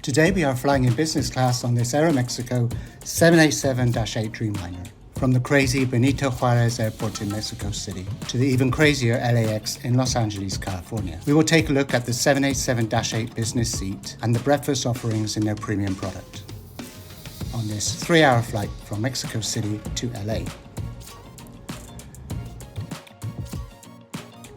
Today we are flying in business class on this Aeromexico 787-8 Dreamliner from the crazy Benito Juarez Airport in Mexico City to the even crazier LAX in Los Angeles, California. We will take a look at the 787-8 business seat and the breakfast offerings in their premium product on this 3-hour flight from Mexico City to LA.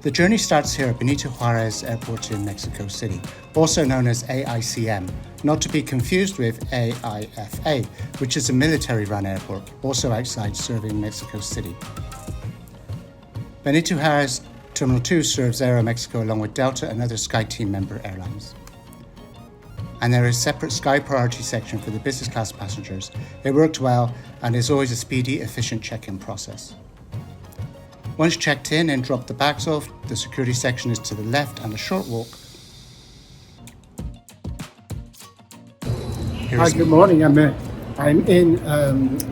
The journey starts here at Benito Juarez Airport in Mexico City, also known as AICM, not to be confused with AIFA, which is a military-run airport, also outside serving Mexico City. Benito Juarez Terminal 2 serves Aeromexico along with Delta and other SkyTeam member airlines. And there is a separate Sky Priority section for the business class passengers. It worked well and is always a speedy, efficient check-in process. Once checked in and dropped the bags off, the security section is to the left and a short walk. Hi, good morning. I'm in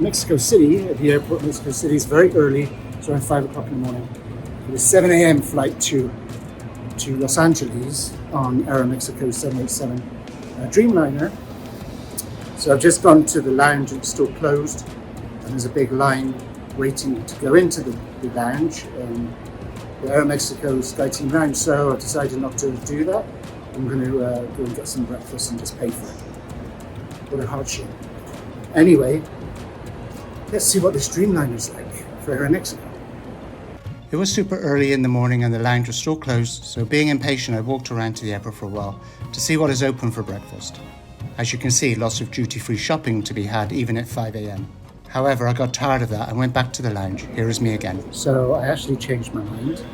Mexico City, at the airport. Mexico City is very early, it's around 5 o'clock in the morning. For the 7 a.m. flight to Los Angeles on Aeromexico 787 Dreamliner. So I've just gone to the lounge, it's still closed, and there's a big line waiting to go into the lounge, the Aeromexico SkyTeam lounge. So I decided not to do that. I'm going to go and get some breakfast and just pay for it. What a hardship. Anyway, let's see what this Dreamliner is like for Aeromexico. It was super early in the morning and the lounge was still closed, so being impatient I walked around to the airport for a while to see what is open for breakfast. As you can see, lots of duty-free shopping to be had even at 5 a.m. However, I got tired of that and went back to the lounge. Here is me again. So I actually changed my mind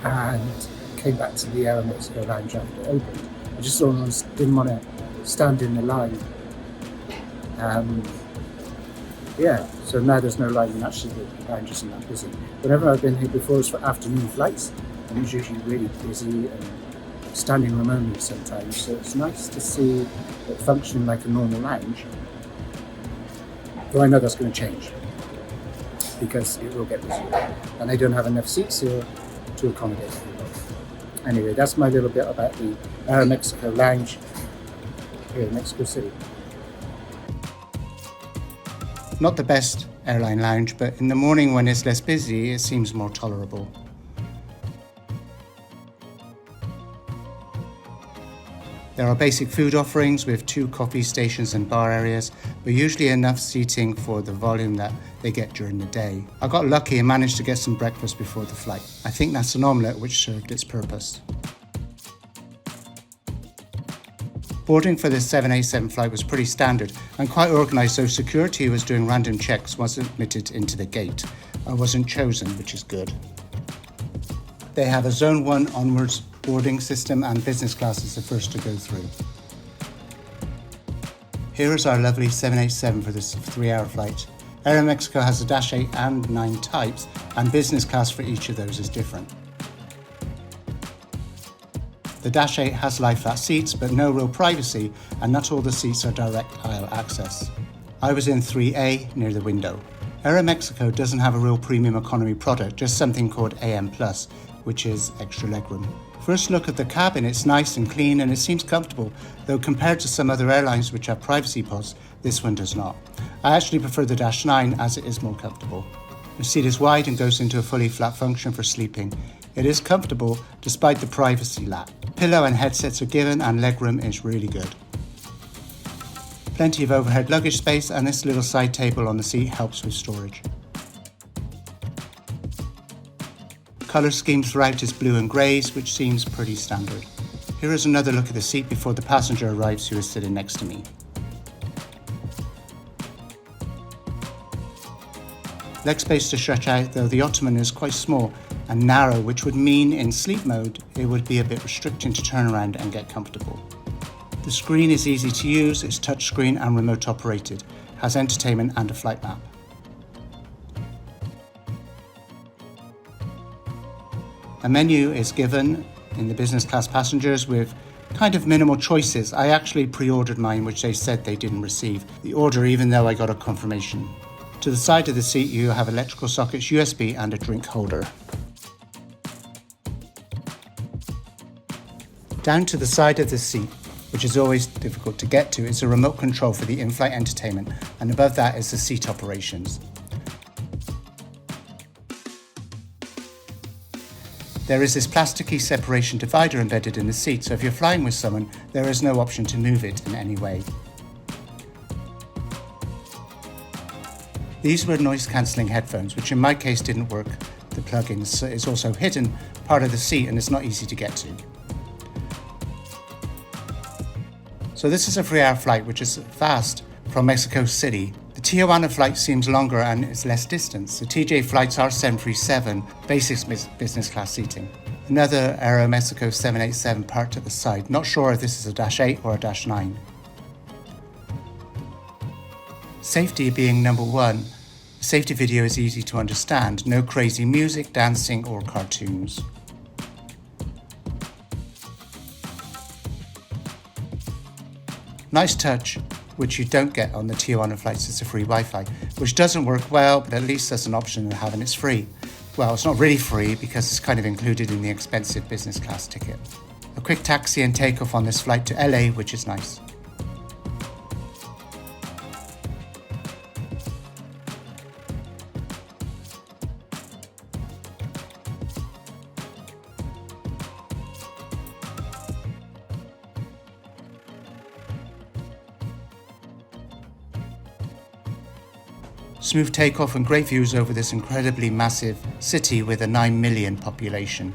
and came back to the Aeromexico lounge after it opened. I just almost didn't want to stand in the line. So now there's no line, and actually the lounge isn't that busy. Whenever I've been here before, it's for afternoon flights, and it's usually really busy and standing room only sometimes. So it's nice to see it functioning like a normal lounge. Though I know that's going to change because it will get busier, and they don't have enough seats here to accommodate people. Anyway, that's my little bit about the Aeromexico lounge here in Mexico City. Not the best airline lounge, but in the morning when it's less busy, it seems more tolerable. There are basic food offerings with 2 coffee stations and bar areas, but usually enough seating for the volume that they get during the day. I got lucky and managed to get some breakfast before the flight. I think that's an omelette which served its purpose. Boarding for this 787 flight was pretty standard and quite organised, so security who was doing random checks wasn't admitted into the gate. I wasn't chosen, which is good. They have a Zone 1 onwards boarding system and business class is the first to go through. Here is our lovely 787 for this 3-hour flight. Aeromexico has a Dash 8 and 9 types, and business class for each of those is different. The Dash 8 has lie-flat seats, but no real privacy, and not all the seats are direct aisle access. I was in 3A near the window. Aeromexico doesn't have a real premium economy product, just something called AM+, which is extra legroom. First look at the cabin, it's nice and clean and it seems comfortable, though compared to some other airlines which have privacy pods, this one does not. I actually prefer the Dash 9 as it is more comfortable. The seat is wide and goes into a fully flat function for sleeping. It is comfortable despite the privacy lack. Pillow and headsets are given and legroom is really good. Plenty of overhead luggage space and this little side table on the seat helps with storage. Colour scheme throughout is blue and greys, which seems pretty standard. Here is another look at the seat before the passenger arrives who is sitting next to me. Leg space to stretch out, though the ottoman is quite small and narrow, which would mean in sleep mode it would be a bit restricting to turn around and get comfortable. The screen is easy to use, it's touchscreen and remote operated, has entertainment and a flight map. A menu is given in the business class passengers with kind of minimal choices. I actually pre-ordered mine, which they said they didn't receive the order even though I got a confirmation. To the side of the seat you have electrical sockets, USB and a drink holder. Down to the side of the seat which is always difficult to get to, is a remote control for the in-flight entertainment, and above that is the seat operations. There is this plasticky separation divider embedded in the seat, so if you're flying with someone, there is no option to move it in any way. These were noise-cancelling headphones, which in my case didn't work. The plug-in is also hidden part of the seat and it's not easy to get to. So this is a 3-hour flight, which is fast from Mexico City. The Tijuana flight seems longer and is less distance. The TJ flights are 737, basic business class seating. Another Aeromexico 787 parked at the side. Not sure if this is a -8 or a -9. Safety being number one, the safety video is easy to understand. No crazy music, dancing or cartoons. Nice touch, which you don't get on the Tijuana flights, is the free Wi-Fi, which doesn't work well, but at least there's an option of having it's free. Well, it's not really free because it's kind of included in the expensive business class ticket. A quick taxi and takeoff on this flight to LA, which is nice. Smooth takeoff and great views over this incredibly massive city with a 9 million population.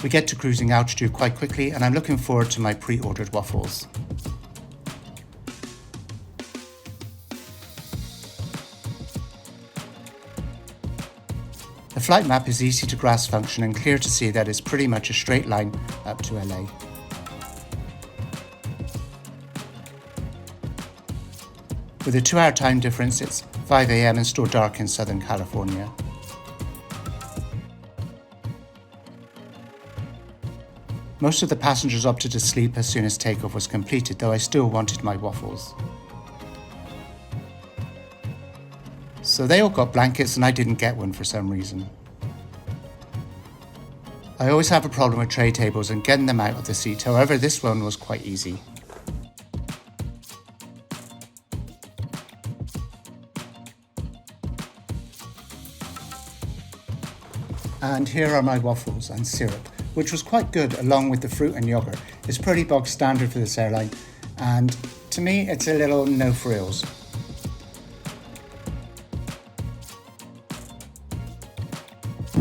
We get to cruising altitude quite quickly and I'm looking forward to my pre-ordered waffles. The flight map is easy to grasp function and clear to see that it's pretty much a straight line up to LA. With a 2-hour time difference, it's 5 a.m. and still dark in Southern California. Most of the passengers opted to sleep as soon as takeoff was completed, though I still wanted my waffles. So they all got blankets and I didn't get one for some reason. I always have a problem with tray tables and getting them out of the seat, however this one was quite easy. And here are my waffles and syrup, which was quite good along with the fruit and yogurt. It's pretty bog standard for this airline, and to me it's a little no frills.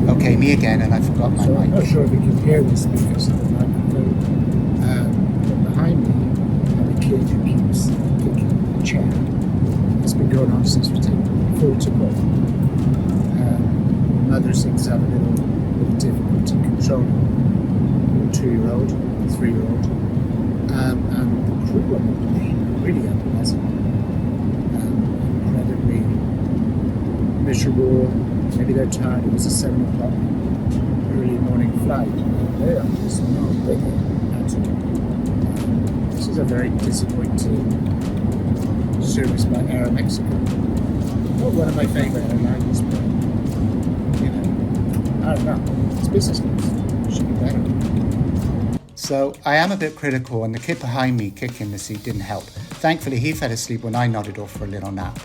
Okay, me again, and I forgot my So mic. I'm not sure if you can hear this because of the microphone. But behind me, the kid who keeps kicking the chair. It's been going on since we took off. Mother seems to have a little difficulty controlling a 2-year-old, 3-year-old, and the crew are really unpleasant, incredibly miserable. Maybe they're tired. It was a 7 o'clock early morning flight. They are just not bigger at all. This is a very disappointing service by Aeromexico. Not one of my favourite airlines, but I don't know. It's business class. It should be better. So I am a bit critical, and the kid behind me kicking the seat didn't help. Thankfully, he fell asleep when I nodded off for a little nap.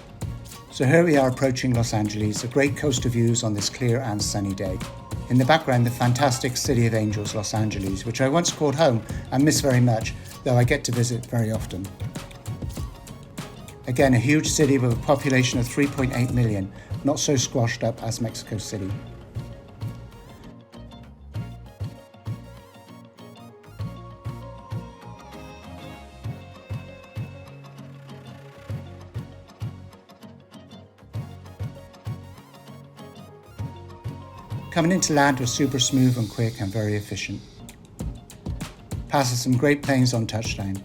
So here we are approaching Los Angeles, a great coast of views on this clear and sunny day. In the background, the fantastic City of Angels, Los Angeles, which I once called home and miss very much, though I get to visit very often. Again, a huge city with a population of 3.8 million, not so squashed up as Mexico City. Coming into land was super smooth and quick and very efficient. Passes some great planes on touchdown.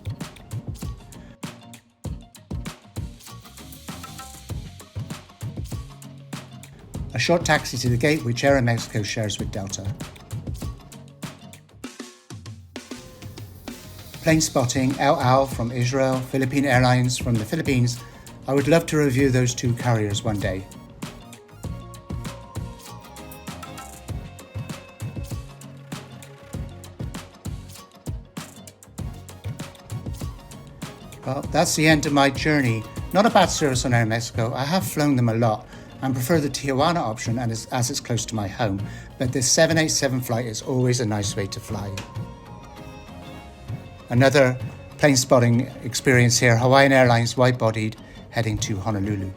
A short taxi to the gate, which Aeromexico shares with Delta. Plane spotting El Al from Israel, Philippine Airlines from the Philippines. I would love to review those two carriers one day. Well, that's the end of my journey. Not a bad service on Aeromexico. I have flown them a lot and prefer the Tijuana option as it's close to my home, but this 787 flight is always a nice way to fly. Another plane spotting experience here, Hawaiian Airlines wide-bodied heading to Honolulu.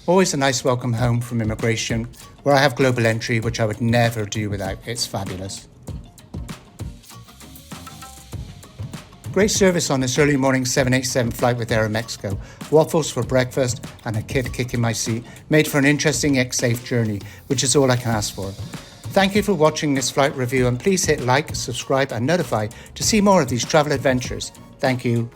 Always a nice welcome home from immigration, where I have global entry, which I would never do without. It's fabulous. Great service on this early morning 787 flight with Aeromexico. Waffles for breakfast and a kid kicking my seat made for an interesting yet safe journey, which is all I can ask for. Thank you for watching this flight review, and please hit like, subscribe and notify to see more of these travel adventures. Thank you.